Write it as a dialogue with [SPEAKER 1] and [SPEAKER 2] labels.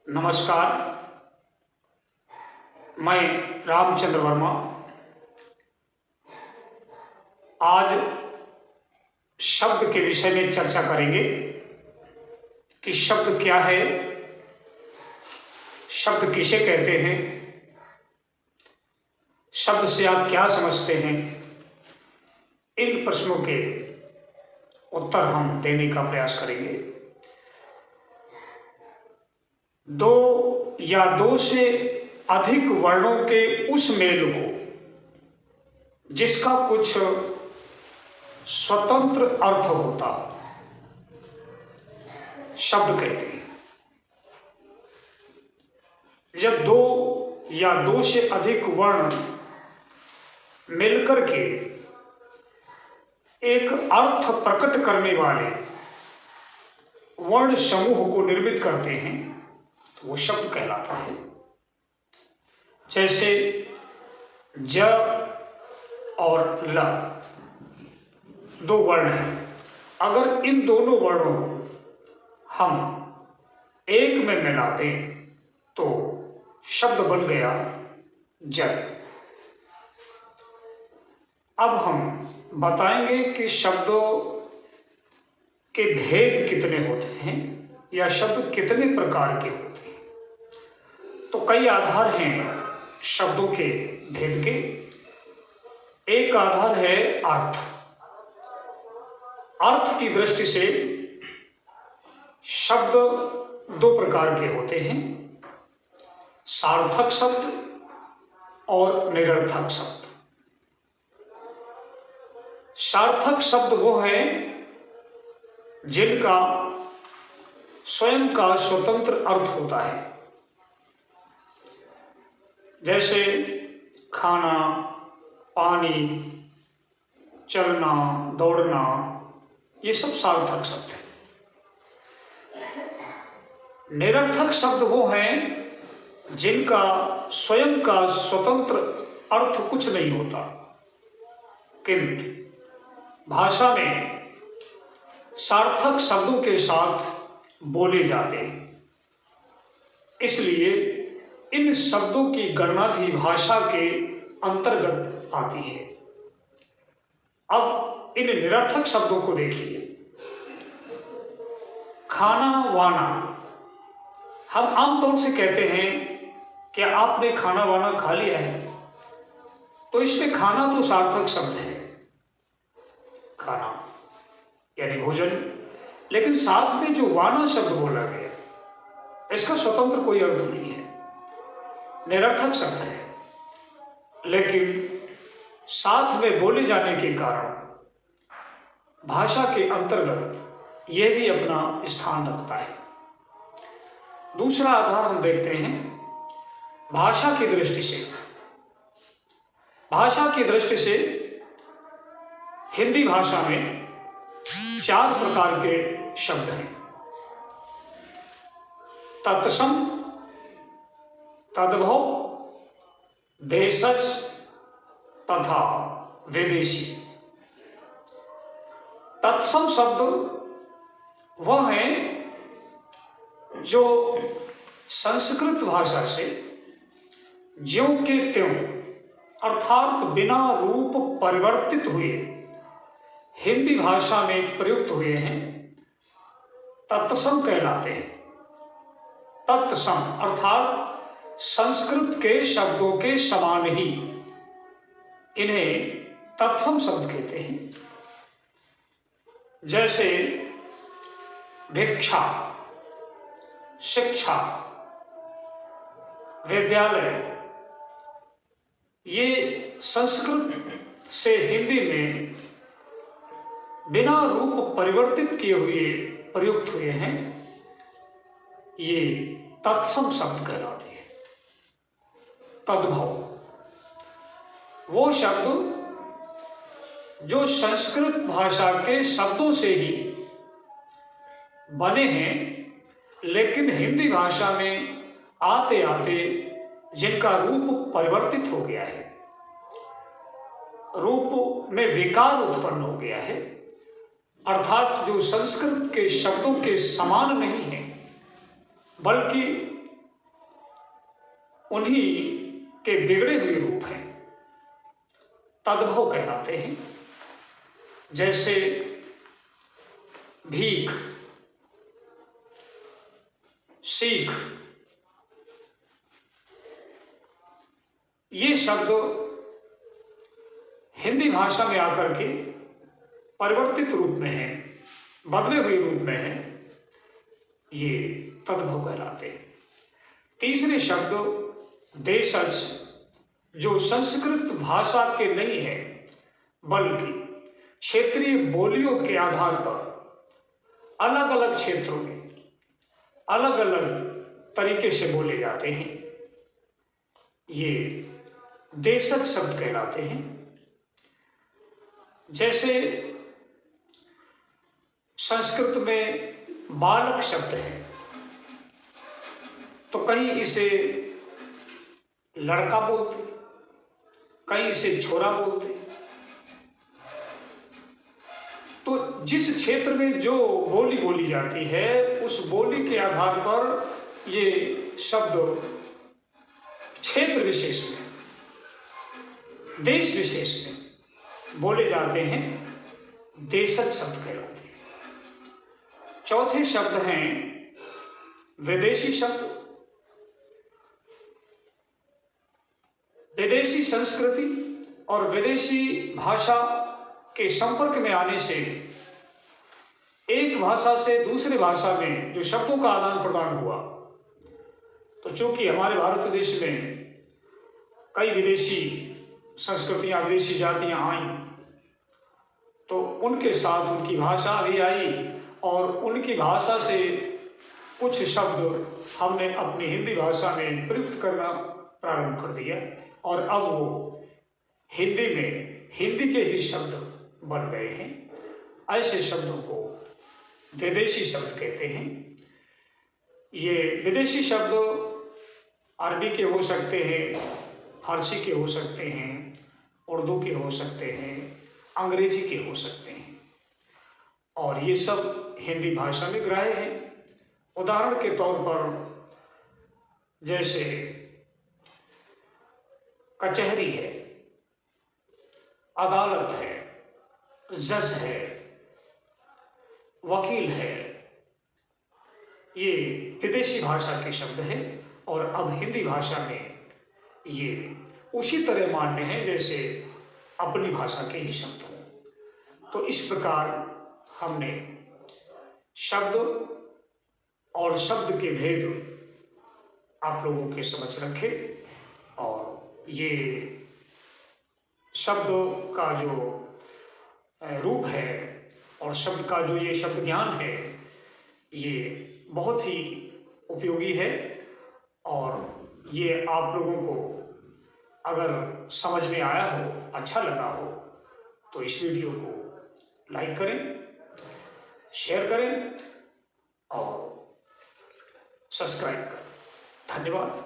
[SPEAKER 1] नमस्कार। मैं रामचंद्र वर्मा आज शब्द के विषय में चर्चा करेंगे कि शब्द क्या है, शब्द किसे कहते हैं, शब्द से आप क्या समझते हैं। इन प्रश्नों के उत्तर हम देने का प्रयास करेंगे। दो या दो से अधिक वर्णों के उस मेल को जिसका कुछ स्वतंत्र अर्थ होता शब्द कहते हैं। जब दो या दो से अधिक वर्ण मिलकर के एक अर्थ प्रकट करने वाले वर्ण समूह को निर्मित करते हैं तो वो शब्द कहलाता है। जैसे ज और ल दो वर्ण हैं, अगर इन दोनों वर्णों को हम एक में मिला दें तो शब्द बन गया जल। अब हम बताएंगे कि शब्दों के भेद कितने होते हैं या शब्द कितने प्रकार के होते हैं। तो कई आधार हैं शब्दों के भेद के। एक आधार है अर्थ। अर्थ की दृष्टि से शब्द दो प्रकार के होते हैं, सार्थक शब्द और निरर्थक शब्द। सार्थक शब्द वो है जिनका स्वयं का स्वतंत्र अर्थ होता है, जैसे खाना, पानी, चलना, दौड़ना, ये सब सार्थक शब्द हैं। निरर्थक शब्द वो हैं जिनका स्वयं का स्वतंत्र अर्थ कुछ नहीं होता, किंतु भाषा में सार्थक शब्दों के साथ बोले जाते हैं। इसलिए इन शब्दों की गणना भी भाषा के अंतर्गत आती है। अब इन निरर्थक शब्दों को देखिए। खाना वाना, हम आमतौर से कहते हैं कि आपने खाना वाना खा लिया है, तो इसमें खाना तो सार्थक शब्द है, खाना यानी भोजन, लेकिन साथ में जो वाना शब्द बोला गया इसका स्वतंत्र कोई अर्थ नहीं है, निरर्थक शब्द है। लेकिन साथ में बोले जाने के कारण भाषा के अंतर्गत यह भी अपना स्थान रखता है। दूसरा आधार हम देखते हैं भाषा की दृष्टि से। भाषा की दृष्टि से हिंदी भाषा में 4 प्रकार के शब्द हैं। तत्सम, तद्भव, देशज तथा विदेशी। तत्सम शब्द वह है जो संस्कृत भाषा से ज्यों के त्यों अर्थात बिना रूप परिवर्तित हुए हिंदी भाषा में प्रयुक्त हुए हैं, तत्सम कहलाते हैं। तत्सम अर्थात संस्कृत के शब्दों के समान ही इन्हें तत्सम शब्द कहते हैं। जैसे भिक्षा, शिक्षा, विद्यालय, ये संस्कृत से हिंदी में बिना रूप परिवर्तित किए हुए प्रयुक्त हुए हैं, ये तत्सम शब्द कहलाते हैं। तद्भव वो शब्द जो संस्कृत भाषा के शब्दों से ही बने हैं, लेकिन हिंदी भाषा में आते आते जिनका रूप परिवर्तित हो गया है, रूप में विकार उत्पन्न हो गया है, अर्थात जो संस्कृत के शब्दों के समान नहीं है बल्कि उन्हीं के बिगड़े हुए रूप हैं, तद्भव कहलाते हैं। जैसे भीख, सीख, ये शब्द हिंदी भाषा में आकर के परिवर्तित रूप में है, बदले हुए रूप में है, ये तद्भव कहलाते हैं। तीसरे शब्द देशज, जो संस्कृत भाषा के नहीं है बल्कि क्षेत्रीय बोलियों के आधार पर अलग अलग क्षेत्रों में अलग अलग तरीके से बोले जाते हैं, ये देशज शब्द कहलाते हैं। जैसे संस्कृत में बालक शब्द है, तो कहीं इसे लड़का बोलते, कहीं इसे छोरा बोलते। तो जिस क्षेत्र में जो बोली बोली जाती है उस बोली के आधार पर ये शब्द क्षेत्र विशेष में, देश विशेष में बोले जाते हैं, देशज शब्द कहलाते हैं। चौथे शब्द हैं विदेशी शब्द। विदेशी संस्कृति और विदेशी भाषा के संपर्क में आने से एक भाषा से दूसरे भाषा में जो शब्दों का आदान प्रदान हुआ, तो चूंकि हमारे भारत देश में कई विदेशी संस्कृतियां, विदेशी जातियां आई, तो उनके साथ उनकी भाषा भी आई और उनकी भाषा से कुछ शब्द हमने अपनी हिंदी भाषा में प्रयुक्त करना प्रारंभ कर दिया और अब वो हिंदी में हिंदी के ही शब्द बन गए हैं। ऐसे शब्दों को विदेशी शब्द कहते हैं। ये विदेशी शब्द अरबी के हो सकते हैं, फारसी के हो सकते हैं, उर्दू के हो सकते हैं, अंग्रेजी के हो सकते हैं, और ये सब हिंदी भाषा में ग्राह्य हैं। उदाहरण के तौर पर जैसे कचहरी है, अदालत है, जज है, वकील है, ये विदेशी भाषा के शब्द हैं और अब हिंदी भाषा में ये उसी तरह मान्य है जैसे अपनी भाषा के ही शब्द हों। तो इस प्रकार हमने शब्द और शब्द के भेद आप लोगों के समझ रखे और ये शब्द का जो रूप है और शब्द का जो ये शब्द ज्ञान है, ये बहुत ही उपयोगी है और ये आप लोगों को अगर समझ में आया हो, अच्छा लगा हो, तो इस वीडियो को लाइक करें, शेयर करें और सब्सक्राइब करें। धन्यवाद।